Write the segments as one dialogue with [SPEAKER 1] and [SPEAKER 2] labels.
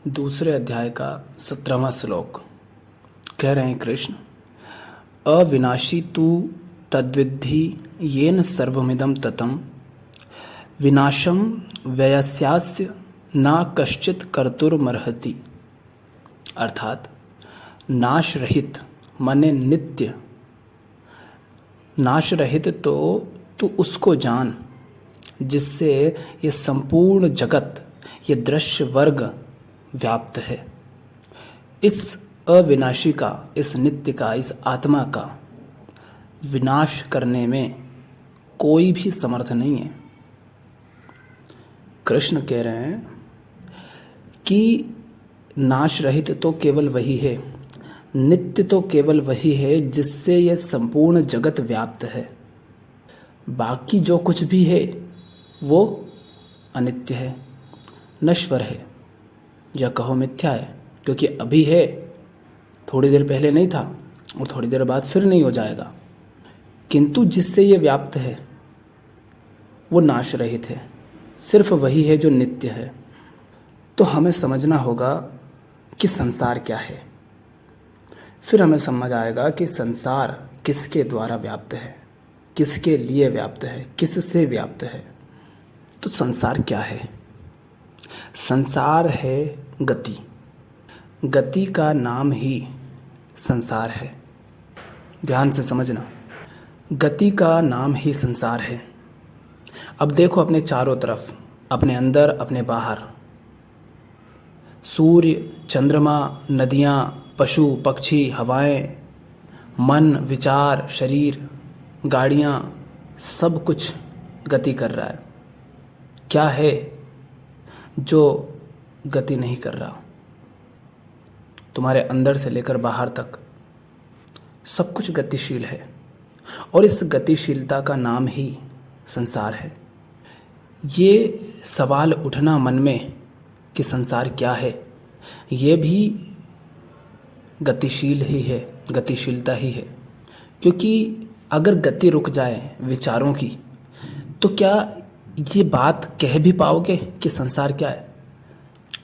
[SPEAKER 1] दूसरे अध्याय का 17वां श्लोक कह रहे हैं कृष्ण, अविनाशी तू तद्विद्धि येन सर्वमिदं ततं विनाशम व्ययस्यास्य न कश्चित कर्तुर्मर्हति। अर्थात नाश रहित माने नित्य, नाश रहित तो तू उसको जान जिससे ये संपूर्ण जगत, ये दृश्य वर्ग व्याप्त है। इस अविनाशी का, इस नित्य का, इस आत्मा का विनाश करने में कोई भी समर्थ नहीं है। कृष्ण कह रहे हैं कि नाश रहित तो केवल वही है, नित्य तो केवल वही है जिससे यह संपूर्ण जगत व्याप्त है। बाकी जो कुछ भी है वो अनित्य है, नश्वर है, या कहो मिथ्या है, क्योंकि अभी है, थोड़ी देर पहले नहीं था और थोड़ी देर बाद फिर नहीं हो जाएगा। किंतु जिससे ये व्याप्त है वो नाश रहित है, सिर्फ वही है जो नित्य है। तो हमें समझना होगा कि संसार क्या है, फिर हमें समझ आएगा कि संसार किसके द्वारा व्याप्त है, किसके लिए व्याप्त है, किससे व्याप्त है। तो संसार क्या है? संसार है गति, गति का नाम ही संसार है। ध्यान से समझना, गति का नाम ही संसार है। अब देखो अपने चारों तरफ, अपने अंदर, अपने बाहर, सूर्य, चंद्रमा, नदियाँ, पशु पक्षी, हवाएं, मन, विचार, शरीर, गाड़ियाँ, सब कुछ गति कर रहा है। क्या है जो गति नहीं कर रहा? तुम्हारे अंदर से लेकर बाहर तक सब कुछ गतिशील है, और इस गतिशीलता का नाम ही संसार है। ये सवाल उठना मन में कि संसार क्या है, ये भी गतिशील ही है, गतिशीलता ही है। क्योंकि अगर गति रुक जाए विचारों की, तो क्या ये बात कह भी पाओगे कि संसार क्या है?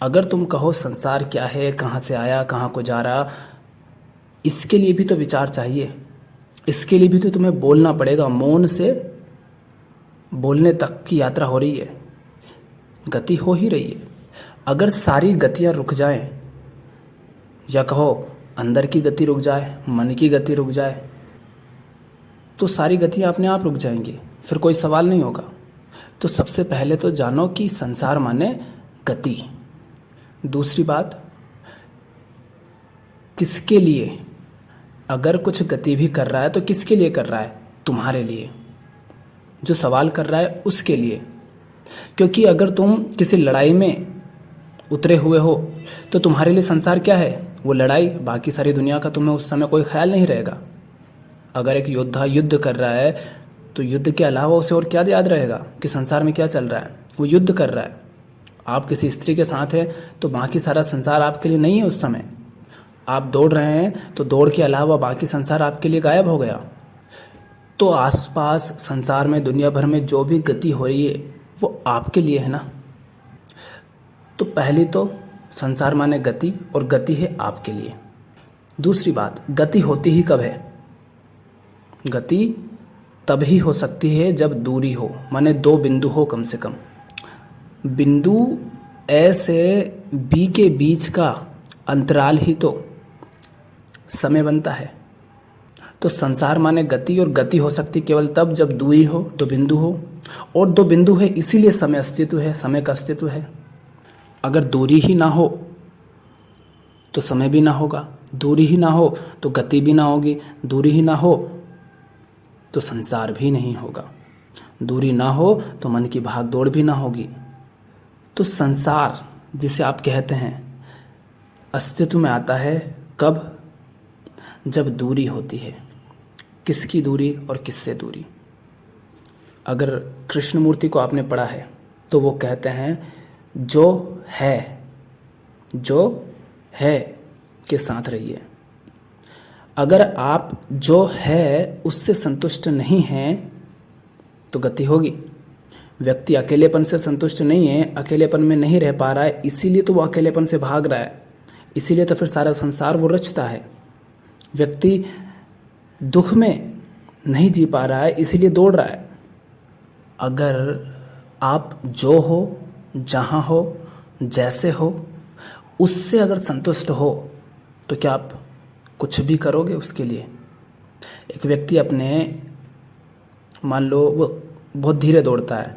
[SPEAKER 1] अगर तुम कहो संसार क्या है, कहाँ से आया, कहाँ को जा रहा, इसके लिए भी तो विचार चाहिए, इसके लिए भी तो तुम्हें बोलना पड़ेगा। मौन से बोलने तक की यात्रा हो रही है, गति हो ही रही है। अगर सारी गतियाँ रुक जाएं, या कहो अंदर की गति रुक जाए, मन की गति रुक जाए, तो सारी गतियाँ अपने आप रुक जाएंगी, फिर कोई सवाल नहीं होगा। तो सबसे पहले तो जानो कि संसार माने गति। दूसरी बात, किसके लिए? अगर कुछ गति भी कर रहा है तो किसके लिए कर रहा है? तुम्हारे लिए। जो सवाल कर रहा है उसके लिए। क्योंकि अगर तुम किसी लड़ाई में उतरे हुए हो तो तुम्हारे लिए संसार क्या है? वो लड़ाई। बाकी सारी दुनिया का तुम्हें उस समय कोई ख्याल नहीं रहेगा। अगर एक योद्धा युद्ध कर रहा है तो युद्ध के अलावा उसे और क्या याद रहेगा कि संसार में क्या चल रहा है? वो युद्ध कर रहा है। आप किसी स्त्री के साथ हैं तो बाकी सारा संसार आपके लिए नहीं है उस समय। आप दौड़ रहे हैं तो दौड़ के अलावा बाकी संसार आपके लिए गायब हो गया। तो आसपास संसार में, दुनिया भर में जो भी गति हो रही है वो आपके लिए है ना। तो पहली तो संसार माने गति, और गति है आपके लिए। दूसरी बात, गति होती ही कब है? गति तभी हो सकती है जब दूरी हो, माने दो बिंदु हो कम से कम। बिंदु ए से बी के बीच का अंतराल ही तो समय बनता है। तो संसार माने गति, और गति हो सकती केवल तब जब दूरी हो, दो बिंदु हो, और दो बिंदु है इसीलिए समय अस्तित्व है, समय का अस्तित्व है। अगर दूरी ही ना हो तो समय भी ना होगा, दूरी ही ना हो तो गति भी ना होगी, दूरी ही ना हो तो संसार भी नहीं होगा, दूरी ना हो तो मन की भाग दौड़ भी ना होगी। तो संसार जिसे आप कहते हैं अस्तित्व में आता है कब? जब दूरी होती है। किसकी दूरी और किससे दूरी? अगर कृष्णमूर्ति को आपने पढ़ा है तो वो कहते हैं जो है के साथ रहिए। अगर आप जो है उससे संतुष्ट नहीं हैं तो गति होगी। व्यक्ति अकेलेपन से संतुष्ट नहीं है, अकेलेपन में नहीं रह पा रहा है, इसीलिए तो वो अकेलेपन से भाग रहा है, इसीलिए तो फिर सारा संसार वो रचता है। व्यक्ति दुख में नहीं जी पा रहा है, इसीलिए दौड़ रहा है। अगर आप जो हो, जहाँ हो, जैसे हो, उससे अगर संतुष्ट हो तो क्या आप कुछ भी करोगे उसके लिए? एक व्यक्ति अपने, मान लो वो बहुत धीरे दौड़ता है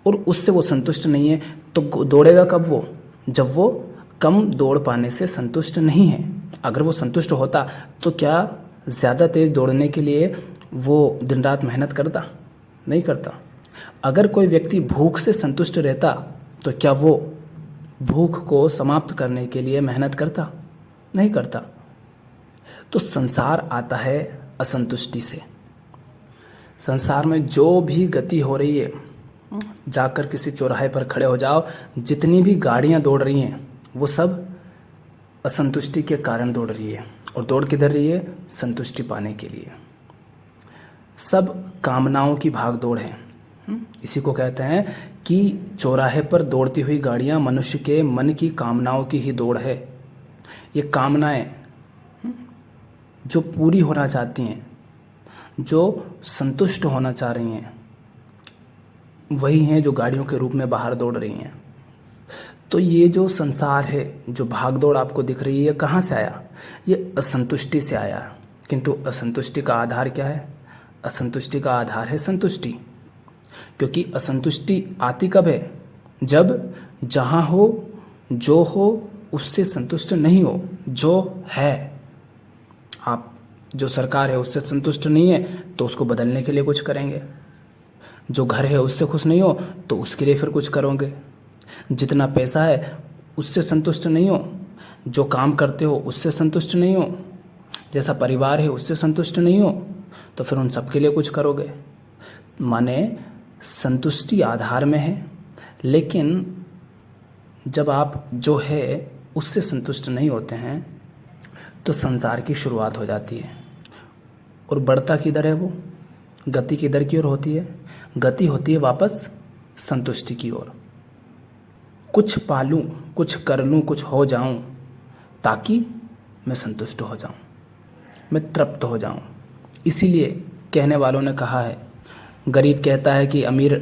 [SPEAKER 1] और उससे वो संतुष्ट नहीं है, तो दौड़ेगा कब वो? जब वो कम दौड़ पाने से संतुष्ट नहीं है। अगर वो संतुष्ट होता तो क्या ज़्यादा तेज़ दौड़ने के लिए वो दिन रात मेहनत करता? नहीं करता। अगर कोई व्यक्ति भूख से संतुष्ट रहता तो क्या वो भूख को समाप्त करने के लिए मेहनत करता? नहीं करता। तो संसार आता है असंतुष्टि से। संसार में जो भी गति हो रही है, जाकर किसी चौराहे पर खड़े हो जाओ, जितनी भी गाड़ियां दौड़ रही हैं वो सब असंतुष्टि के कारण दौड़ रही है। और दौड़ किधर रही है? संतुष्टि पाने के लिए। सब कामनाओं की भाग दौड़ है। इसी को कहते हैं कि चौराहे पर दौड़ती हुई गाड़ियां मनुष्य के मन की कामनाओं की ही दौड़ है। ये कामनाएं जो पूरी होना चाहती हैं, जो संतुष्ट होना चाह रही हैं, वही हैं जो गाड़ियों के रूप में बाहर दौड़ रही हैं। तो ये जो संसार है, जो भागदौड़ आपको दिख रही है, कहाँ से आया? ये असंतुष्टि से आया। किंतु असंतुष्टि का आधार क्या है? असंतुष्टि का आधार है संतुष्टि। क्योंकि असंतुष्टि आती कब है? जब जहाँ हो, जो हो, उससे संतुष्ट नहीं हो। जो है, आप जो सरकार है उससे संतुष्ट नहीं है तो उसको बदलने के लिए कुछ करेंगे। जो घर है उससे खुश नहीं हो तो उसके लिए फिर कुछ करोगे। जितना पैसा है उससे संतुष्ट नहीं हो, जो काम करते हो उससे संतुष्ट नहीं हो, जैसा परिवार है उससे संतुष्ट नहीं हो, तो फिर उन सब के लिए कुछ करोगे। माने संतुष्टि आधार में है, लेकिन जब आप जो है उससे संतुष्ट नहीं होते हैं तो संसार की शुरुआत हो जाती है। और बढ़ता किधर है वो? गति किधर की ओर होती है? गति होती है वापस संतुष्टि की ओर। कुछ पालूं, कुछ कर लूं, कुछ हो जाऊं ताकि मैं संतुष्ट हो जाऊं, मैं तृप्त हो जाऊं। इसीलिए कहने वालों ने कहा है, गरीब कहता है कि अमीर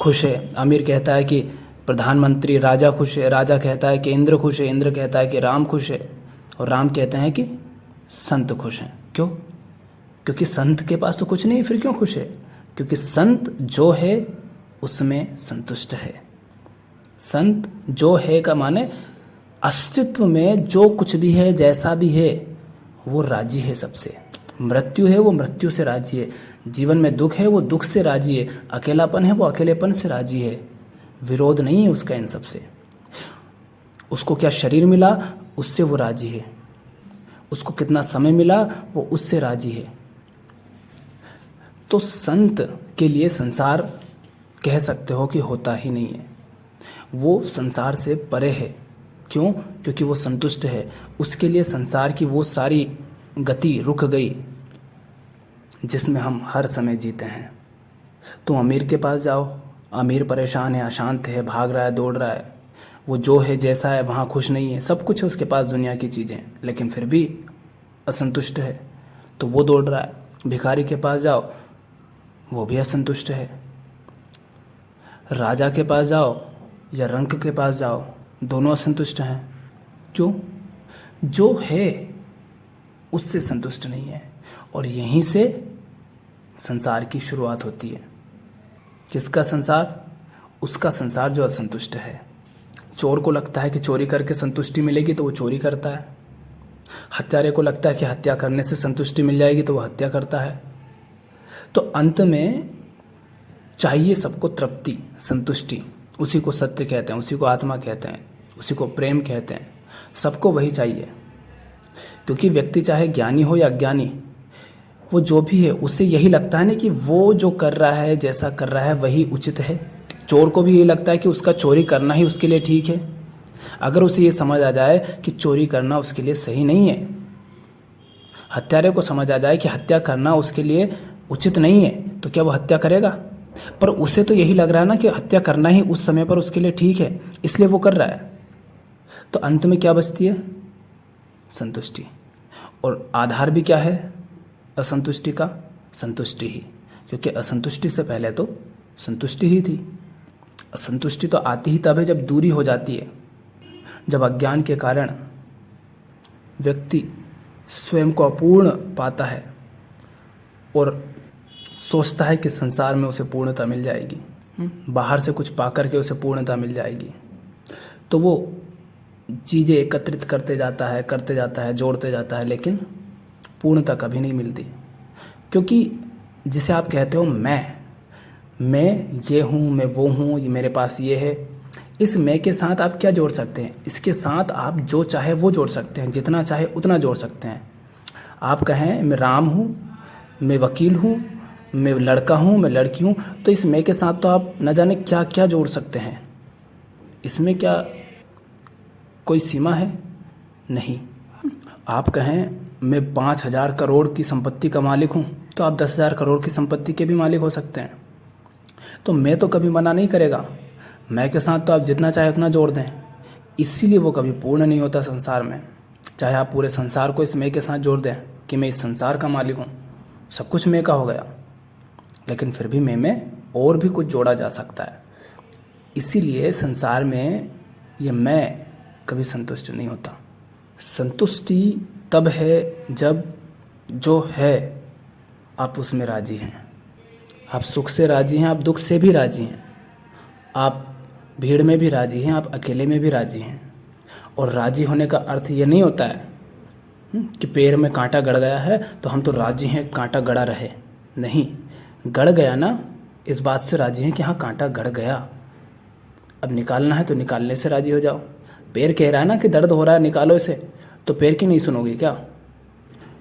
[SPEAKER 1] खुश है, अमीर कहता है कि प्रधानमंत्री, राजा खुश है, राजा कहता है कि इंद्र खुश है, इंद्र कहता है कि राम खुश है, और राम कहते हैं कि संत खुश हैं। क्यों? क्योंकि संत के पास तो कुछ नहीं, फिर क्यों खुश है? क्योंकि संत जो है उसमें संतुष्ट है। संत जो है का माने अस्तित्व में जो कुछ भी है, जैसा भी है, वो राजी है सबसे। मृत्यु है वो मृत्यु से राजी है, जीवन में दुख है वो दुख से राजी है, अकेलापन है वो अकेलेपन से राजी है। विरोध नहीं है उसका इन सबसे। उसको क्या शरीर मिला उससे वो राजी है, उसको कितना समय मिला वो उससे राजी है। तो संत के लिए संसार कह सकते हो कि होता ही नहीं है, वो संसार से परे है। क्यों? क्योंकि वो संतुष्ट है। उसके लिए संसार की वो सारी गति रुक गई जिसमें हम हर समय जीते हैं। तुम अमीर के पास जाओ, अमीर परेशान है, अशांत है, भाग रहा है, दौड़ रहा है, वो जो है जैसा है वहाँ खुश नहीं है, सब कुछ है उसके पास दुनिया की चीज़ें, लेकिन फिर भी असंतुष्ट है, तो वो दौड़ रहा है। भिखारी के पास जाओ, वो भी असंतुष्ट है। राजा के पास जाओ या रंक के पास जाओ, दोनों असंतुष्ट हैं। क्यों? जो है उससे संतुष्ट नहीं है। और यहीं से संसार की शुरुआत होती है। किसका संसार? उसका संसार जो असंतुष्ट है। चोर को लगता है कि चोरी करके संतुष्टि मिलेगी तो वो चोरी करता है। हत्यारे को लगता है कि हत्या करने से संतुष्टि मिल जाएगी तो वो हत्या करता है। तो अंत में चाहिए सबको तृप्ति, संतुष्टि। उसी को सत्य कहते हैं, उसी को आत्मा कहते हैं, उसी को प्रेम कहते हैं। सबको वही चाहिए। क्योंकि व्यक्ति चाहे ज्ञानी हो या अज्ञानी, वो जो भी है उससे यही लगता है ना कि वो जो कर रहा है, जैसा कर रहा है वही उचित है। चोर को भी यही लगता है कि उसका चोरी करना ही उसके लिए ठीक है। अगर उसे ये समझ आ जाए कि चोरी करना उसके लिए सही नहीं है, हत्यारे को समझ आ जाए कि हत्या करना उसके लिए उचित नहीं है, तो क्या वो हत्या करेगा? पर उसे तो यही लग रहा है ना कि हत्या करना ही उस समय पर उसके लिए ठीक है, इसलिए वो कर रहा है। तो अंत में क्या बचती है? संतुष्टि। और आधार भी क्या है असंतुष्टि का? संतुष्टि ही, क्योंकि असंतुष्टि से पहले तो संतुष्टि ही थी। असंतुष्टि तो आती ही तब है जब दूरी हो जाती है, जब अज्ञान के कारण व्यक्ति स्वयं को अपूर्ण पाता है और सोचता है कि संसार में उसे पूर्णता मिल जाएगी, बाहर से कुछ पाकर के उसे पूर्णता मिल जाएगी। तो वो चीज़ें एकत्रित करते जाता है, जोड़ते जाता है, लेकिन पूर्णता कभी नहीं मिलती। क्योंकि जिसे आप कहते हो मैं ये हूँ, मैं वो हूँ, ये मेरे पास ये है, इस मैं के साथ आप क्या जोड़ सकते हैं? इसके साथ आप जो चाहे वो जोड़ सकते हैं, जितना चाहे उतना जोड़ सकते हैं। आप कहें मैं राम हूँ, मैं वकील हूँ, मैं लड़का हूँ, मैं लड़की हूँ, तो इस मैं के साथ तो आप न जाने क्या क्या जोड़ सकते हैं। इसमें क्या कोई सीमा है? नहीं। आप कहें मैं 5,000 करोड़ की संपत्ति का मालिक हूँ, तो आप 10,000 करोड़ की संपत्ति के भी मालिक हो सकते हैं। तो मैं तो कभी मना नहीं करेगा, मैं के साथ तो आप जितना चाहे उतना जोड़ दें। इसीलिए वो कभी पूर्ण नहीं होता संसार में। चाहे आप पूरे संसार को इस मैं के साथ जोड़ दें कि मैं इस संसार का मालिक हूँ, सब कुछ मैं का हो गया, लेकिन फिर भी मैं में और भी कुछ जोड़ा जा सकता है। इसीलिए संसार में ये मैं कभी संतुष्ट नहीं होता। संतुष्टि तब है जब जो है आप उसमें राजी हैं। आप सुख से राजी हैं, आप दुख से भी राजी हैं, आप भीड़ में भी राजी हैं, आप अकेले में भी राजी हैं। और राजी होने का अर्थ ये नहीं होता है कि पैर में कांटा गड़ गया है तो हम तो राजी हैं कांटा गड़ा रहे। नहीं, गड़ गया ना, इस बात से राजी हैं कि हाँ कांटा गड़ गया, अब निकालना है तो निकालने से राजी हो जाओ। पैर कह रहा है ना कि दर्द हो रहा है निकालो इसे, तो पैर की नहीं सुनोगे क्या?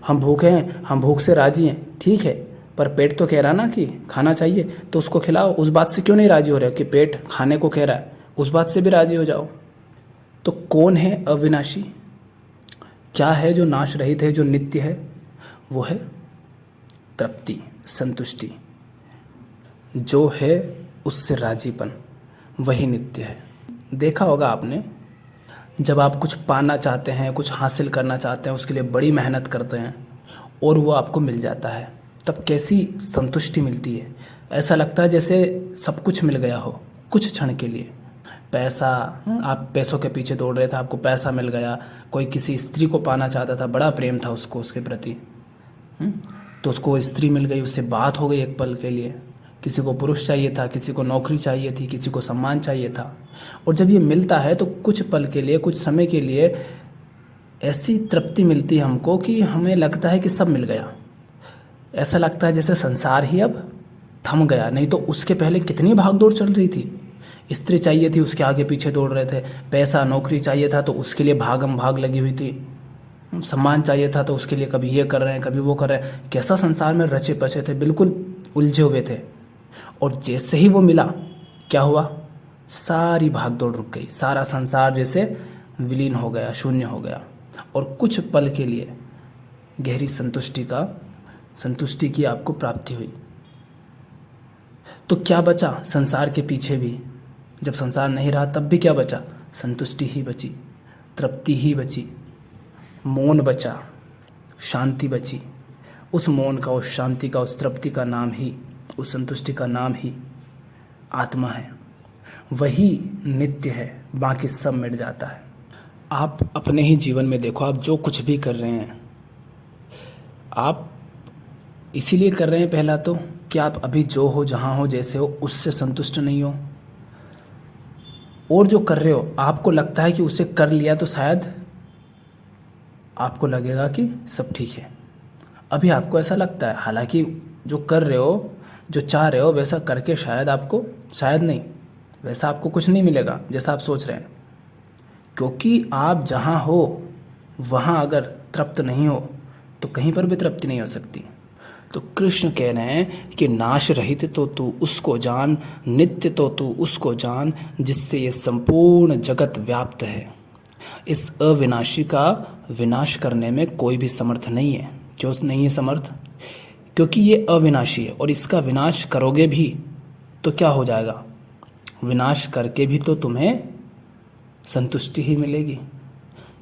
[SPEAKER 1] हम भूखे हैं, हम भूख से राजी हैं, ठीक है, पर पेट तो कह रहा ना कि खाना चाहिए, तो उसको खिलाओ। उस बात से क्यों नहीं राजी हो रहे हो कि पेट खाने को कह रहा है? उस बात से भी राजी हो जाओ। तो कौन है अविनाशी? क्या है जो नाश रहित है, जो नित्य है? वो है तृप्ति, संतुष्टि। जो है उससे राजीपन, वही नित्य है। देखा होगा आपने, जब आप कुछ पाना चाहते हैं, कुछ हासिल करना चाहते हैं, उसके लिए बड़ी मेहनत करते हैं और वो आपको मिल जाता है, तब कैसी संतुष्टि मिलती है। ऐसा लगता है जैसे सब कुछ मिल गया हो कुछ क्षण के लिए। पैसा, आप पैसों के पीछे दौड़ रहे थे, आपको पैसा मिल गया। कोई किसी स्त्री को पाना चाहता था, बड़ा प्रेम था उसको उसके प्रति, तो उसको स्त्री मिल गई, उससे बात हो गई एक पल के लिए। किसी को पुरुष चाहिए था, किसी को नौकरी चाहिए थी, किसी को सम्मान चाहिए था। और जब ये मिलता है तो कुछ पल के लिए, कुछ समय के लिए ऐसी तृप्ति मिलती है हमको कि हमें लगता है कि सब मिल गया। ऐसा लगता है जैसे संसार ही अब थम गया, नहीं तो उसके पहले कितनी भागदौड़ चल रही थी। स्त्री चाहिए थी, उसके आगे पीछे दौड़ रहे थे। पैसा, नौकरी चाहिए था तो उसके लिए भागम भाग लगी हुई थी। सम्मान चाहिए था तो उसके लिए कभी ये कर रहे हैं, कभी वो कर रहे हैं। कैसा संसार में रचे पचे थे, बिल्कुल उलझे हुए थे। और जैसे ही वो मिला, क्या हुआ? सारी भागदौड़ रुक गई, सारा संसार जैसे विलीन हो गया, शून्य हो गया। और कुछ पल के लिए गहरी संतुष्टि की आपको प्राप्ति हुई। तो क्या बचा संसार के पीछे भी? जब संसार नहीं रहा तब भी क्या बचा? संतुष्टि ही बची, तृप्ति ही बची, मौन बचा, शांति बची। उस मौन का, उस शांति का, उस तृप्ति का नाम ही, उस संतुष्टि का नाम ही आत्मा है। वही नित्य है, बाकी सब मिट जाता है। आप अपने ही जीवन में देखो, आप जो कुछ भी कर रहे हैं, आप इसीलिए कर रहे हैं पहला तो कि आप अभी जो हो, जहाँ हो, जैसे हो, उससे संतुष्ट नहीं हो। और जो कर रहे हो आपको लगता है कि उसे कर लिया तो शायद आपको लगेगा कि सब ठीक है। अभी आपको ऐसा लगता है, हालांकि जो कर रहे हो, जो चाह रहे हो, वैसा करके शायद नहीं, वैसा आपको कुछ नहीं मिलेगा जैसा आप सोच रहे हैं। क्योंकि आप जहाँ हो वहाँ अगर तृप्त नहीं हो तो कहीं पर भी तृप्ति नहीं हो सकती। तो कृष्ण कह रहे हैं कि नाश रहित तो तू उसको जान, नित्य तो तू उसको जान, जिससे ये संपूर्ण जगत व्याप्त है। इस अविनाशी का विनाश करने में कोई भी समर्थ नहीं है। क्यों नहीं है समर्थ? क्योंकि ये अविनाशी है और इसका विनाश करोगे भी तो क्या हो जाएगा? विनाश करके भी तो तुम्हें संतुष्टि ही मिलेगी।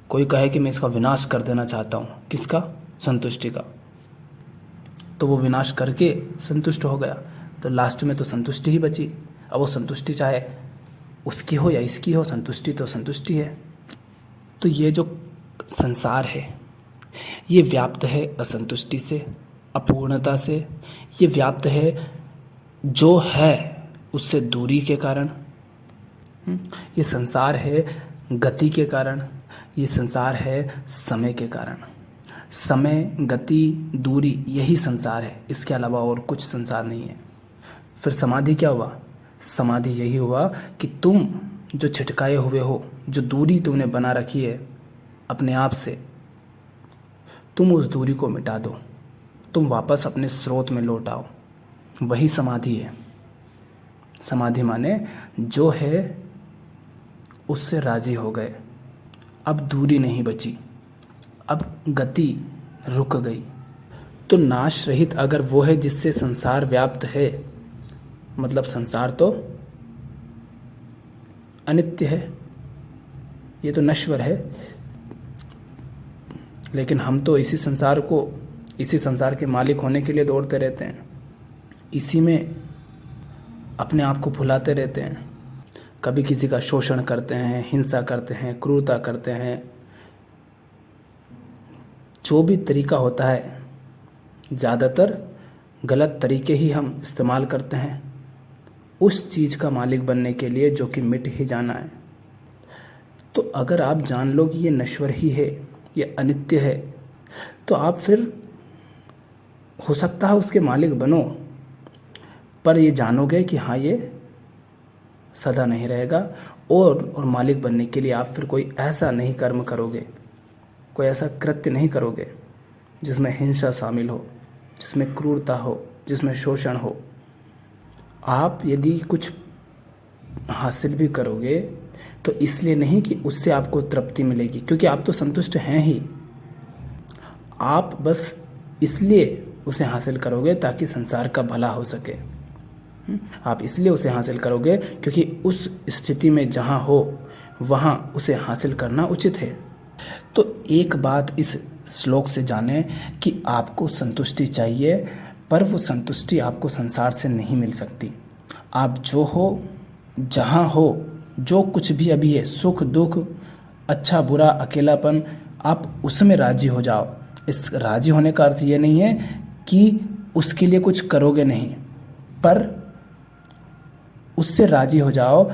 [SPEAKER 1] कोई कहे कि मैं इसका विनाश कर देना चाहता हूँ, किसका? संतुष्टि का, तो वो विनाश करके संतुष्ट हो गया, तो लास्ट में तो संतुष्टि ही बची। अब वो संतुष्टि चाहे उसकी हो या इसकी हो, संतुष्टि तो संतुष्टि है। तो ये जो संसार है ये व्याप्त है असंतुष्टि से, अपूर्णता से। ये व्याप्त है जो है उससे दूरी के कारण। ये संसार है गति के कारण, ये संसार है समय के कारण। समय, गति, दूरी, यही संसार है, इसके अलावा और कुछ संसार नहीं है। फिर समाधि क्या हुआ? समाधि यही हुआ कि तुम जो छिटकाए हुए हो, जो दूरी तुमने बना रखी है अपने आप से, तुम उस दूरी को मिटा दो, तुम वापस अपने स्रोत में लौट आओ। वही समाधि है। समाधि माने जो है उससे राजी हो गए, अब दूरी नहीं बची, अब गति रुक गई। तो नाश रहित अगर वो है जिससे संसार व्याप्त है, मतलब संसार तो अनित्य है, ये तो नश्वर है, लेकिन हम तो इसी संसार के मालिक होने के लिए दौड़ते रहते हैं, इसी में अपने आप को भुलाते रहते हैं। कभी किसी का शोषण करते हैं, हिंसा करते हैं, क्रूरता करते हैं, जो भी तरीका होता है ज़्यादातर गलत तरीके ही हम इस्तेमाल करते हैं उस चीज़ का मालिक बनने के लिए जो कि मिट ही जाना है। तो अगर आप जान लो कि ये नश्वर ही है, ये अनित्य है, तो आप फिर हो सकता है उसके मालिक बनो, पर ये जानोगे कि हाँ ये सदा नहीं रहेगा। और मालिक बनने के लिए आप फिर कोई ऐसा नहीं कर्म करोगे, कोई ऐसा कृत्य नहीं करोगे जिसमें हिंसा शामिल हो, जिसमें क्रूरता हो, जिसमें शोषण हो। आप यदि कुछ हासिल भी करोगे तो इसलिए नहीं कि उससे आपको तृप्ति मिलेगी, क्योंकि आप तो संतुष्ट हैं ही। आप बस इसलिए उसे हासिल करोगे ताकि संसार का भला हो सके। आप इसलिए उसे हासिल करोगे क्योंकि उस स्थिति में जहाँ हो वहाँ उसे हासिल करना उचित है। तो एक बात इस श्लोक से जाने कि आपको संतुष्टि चाहिए, पर वो संतुष्टि आपको संसार से नहीं मिल सकती। आप जो हो, जहाँ हो, जो कुछ भी अभी है, सुख दुख, अच्छा बुरा, अकेलापन, आप उसमें राजी हो जाओ। इस राजी होने का अर्थ ये नहीं है कि उसके लिए कुछ करोगे नहीं, पर उससे राजी हो जाओ।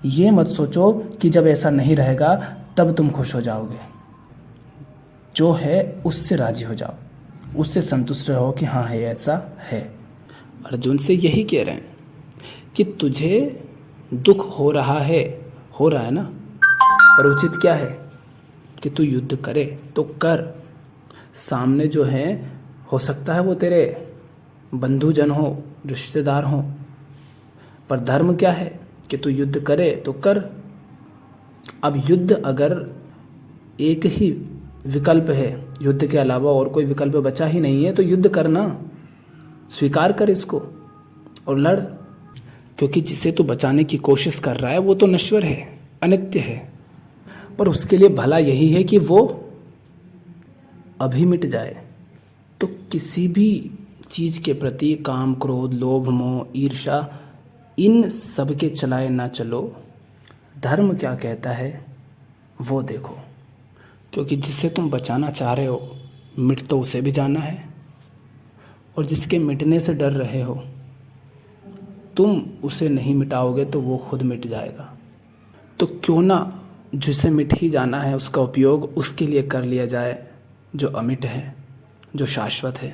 [SPEAKER 1] ये मत सोचो कि जब ऐसा नहीं रहेगा तब तुम खुश हो जाओगे। जो है उससे राजी हो जाओ, उससे संतुष्ट रहो कि हाँ है, ऐसा है। अर्जुन से यही कह रहे हैं कि तुझे दुख हो रहा है ना, पर उचित क्या है कि तू युद्ध करे तो कर। सामने जो है हो सकता है वो तेरे बंधुजन हो, रिश्तेदार हो, पर धर्म क्या है कि तू युद्ध करे तो कर। अब युद्ध अगर एक ही विकल्प है, युद्ध के अलावा और कोई विकल्प बचा ही नहीं है, तो युद्ध करना, स्वीकार कर इसको और लड़। क्योंकि जिसे तू बचाने की कोशिश कर रहा है वो तो नश्वर है, अनित्य है, पर उसके लिए भला यही है कि वो अभी मिट जाए। तो किसी भी चीज़ के प्रति काम, क्रोध, लोभ, मोह, ईर्ष्या, इन सब के चलाए ना चलो। धर्म क्या कहता है वो देखो, क्योंकि जिसे तुम बचाना चाह रहे हो मिट तो उसे भी जाना है, और जिसके मिटने से डर रहे हो तुम उसे नहीं मिटाओगे तो वो खुद मिट जाएगा। तो क्यों ना जिसे मिट ही जाना है उसका उपयोग उसके लिए कर लिया जाए जो अमिट है, जो शाश्वत है।